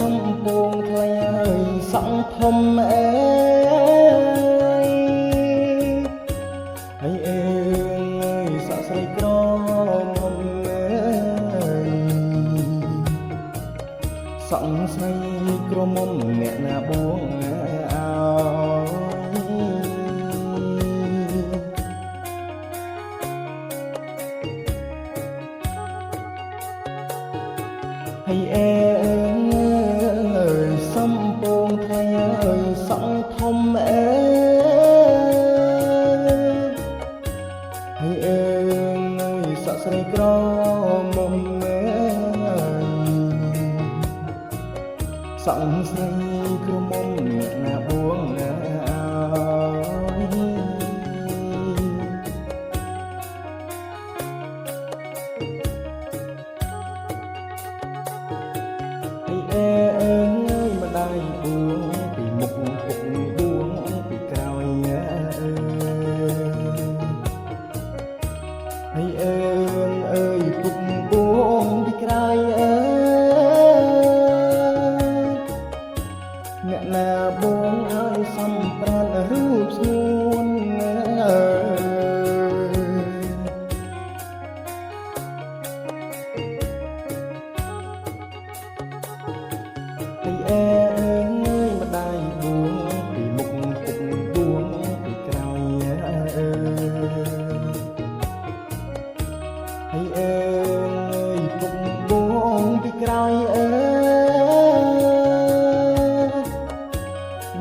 សំពងថ្លៃអើយសង្ឃធំអើយហើយអើយសាក់ស្រីក្រមុំអើយសង្ស្រីក្រមុំអ្នកណាបងអើហើយអើយសំពងថ្លៃអើយសង្ឃធំអើយហើយអើយសាក់ស្រីក្រមុំអើយសង្ស្រីក្រមុំអ្នកណាបងអើយអើយម្ដាយបួងពីមុខពុកបួងពីក្រោយហើយអើយពុកបួងពីក្រោយអ្នកណាបងឲ្យសំប្រានរូបស្ងួនអើយម្ដាយបួងពីមុខពុកបួងពីក្រោយហើយអើយពុកបួងពីក្រោយ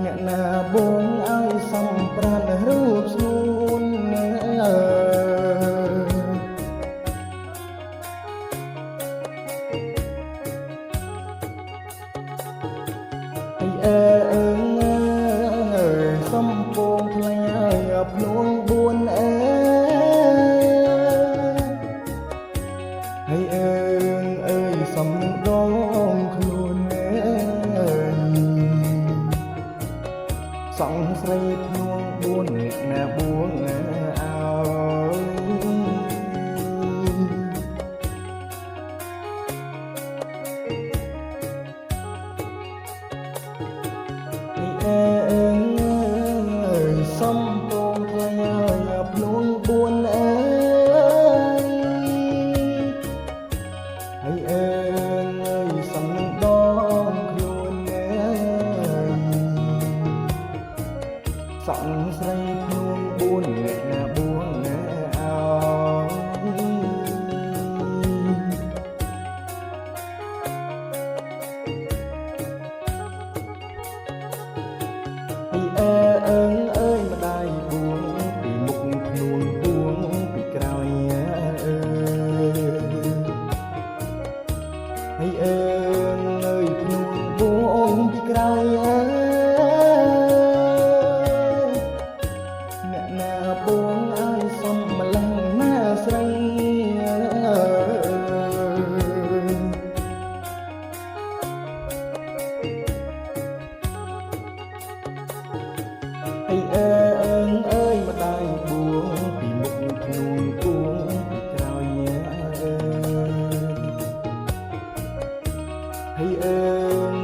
អ្នកណាបងឲ្យសំប្រានរូបស្ងួនអើយសំពងថ្លៃអើយភ្នួងបួនហើយអើយសំដងខ្លួនសង្ស្រីភ្នួងបួនអ្នកណាបួងអើយសំពងថ្លៃអើយភ្នួងបួនហើយអើយសំដងខ្លួនសង្ស្រីភ្នួងបួនអ្នកណាបួងអើយម្ដាយបួងពីមុខភ្នួងបួងពីក្រោយហើយអើយភ្នួងបួងពីក្រោយអ្នកណាបួងឲ្យសំម្លឹងណាស្រីអើយម្ដាយបួងពីមុខភ្នួងបួងពីក្រោយហើយ